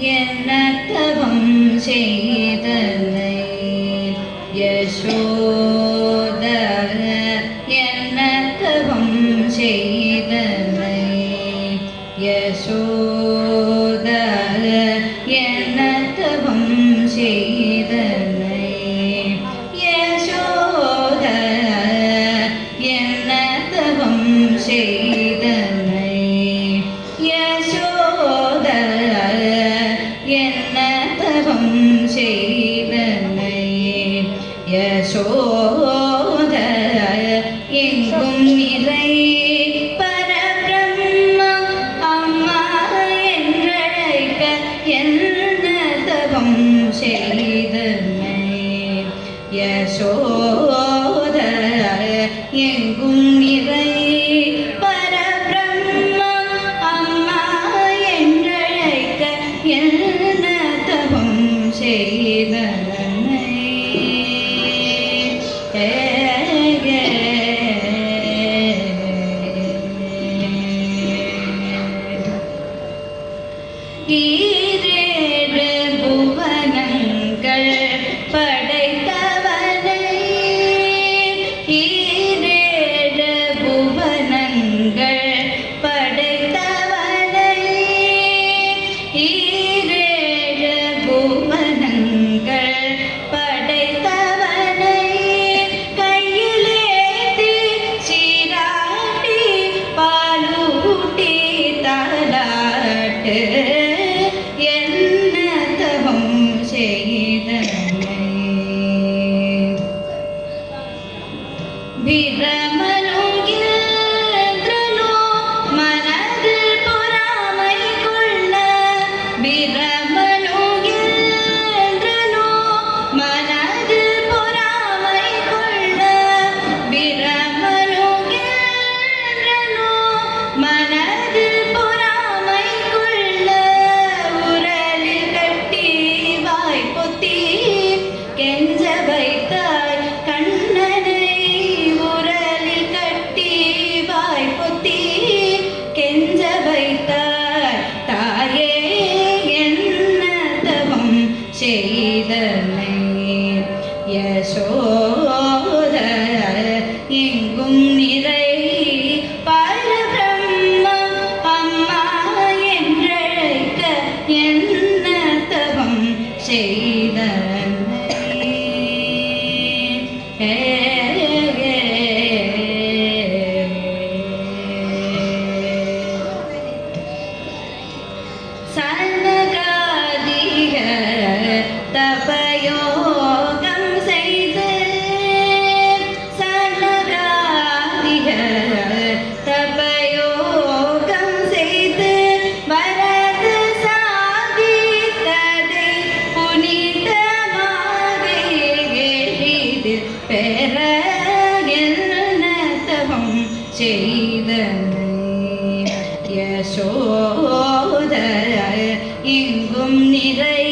என்னத்தவம் செய்தனை யசோத என்னத்தவம் செய்தனை யசோத என்னத்தவம் செய்தனை யசோத என்னத்தவம் செய்தனை யசோத என்னத்தவம் செய்தனை யசோத எங்கும் நிறை பரபிரம்மம் அம்மா என்றழைக்க என்னத்தவம் செய்தனை யசோத எங்கும் நிறை பரபிரம்மம் அம்மா என்றழைக்க என்னத்தவம் செய்தனை ஈரேழு புவனங்கள் படைத்தவனை ஈரேழு புவனங்கள் படைத்தவனை ஈரேழு புவனங்கள் படைத்தவனை கையிலேந்தி சீராட்டி பாலூட்டி தாலாட்டு என்னத்தவம் செய்தனை பிரமனோ இந்திரனோ மனதில் பொறாமை கொள்ள பிரமனோ இந்திரனோ மனதில் பொறாமை கொள்ள பிரமனோ இந்திரனோ மனதில் பொறாமை கொள்ள உரலில் கட்டி வாய் பொத்தி கெஞ்ச வைத்தாய் கண்ணனை உரலில் கட்டி வாய் பொத்தி கெஞ்ச வைத்தாய் தாயே என்னத்தவம் செய்தனை யசோத எங்கும் நிறை பரபிரம்மம் அம்மா என்றழைக்க என்னத்தவம் செய்தனை சனகாதிக தபயோகம் செய்து சனகாதிக தபயோகம் செய்து வரது சாதித்ததை புனிதமாக எளிதில் பெற என்னத்தவம் செய்தனை யசோத எங்கும் நிறை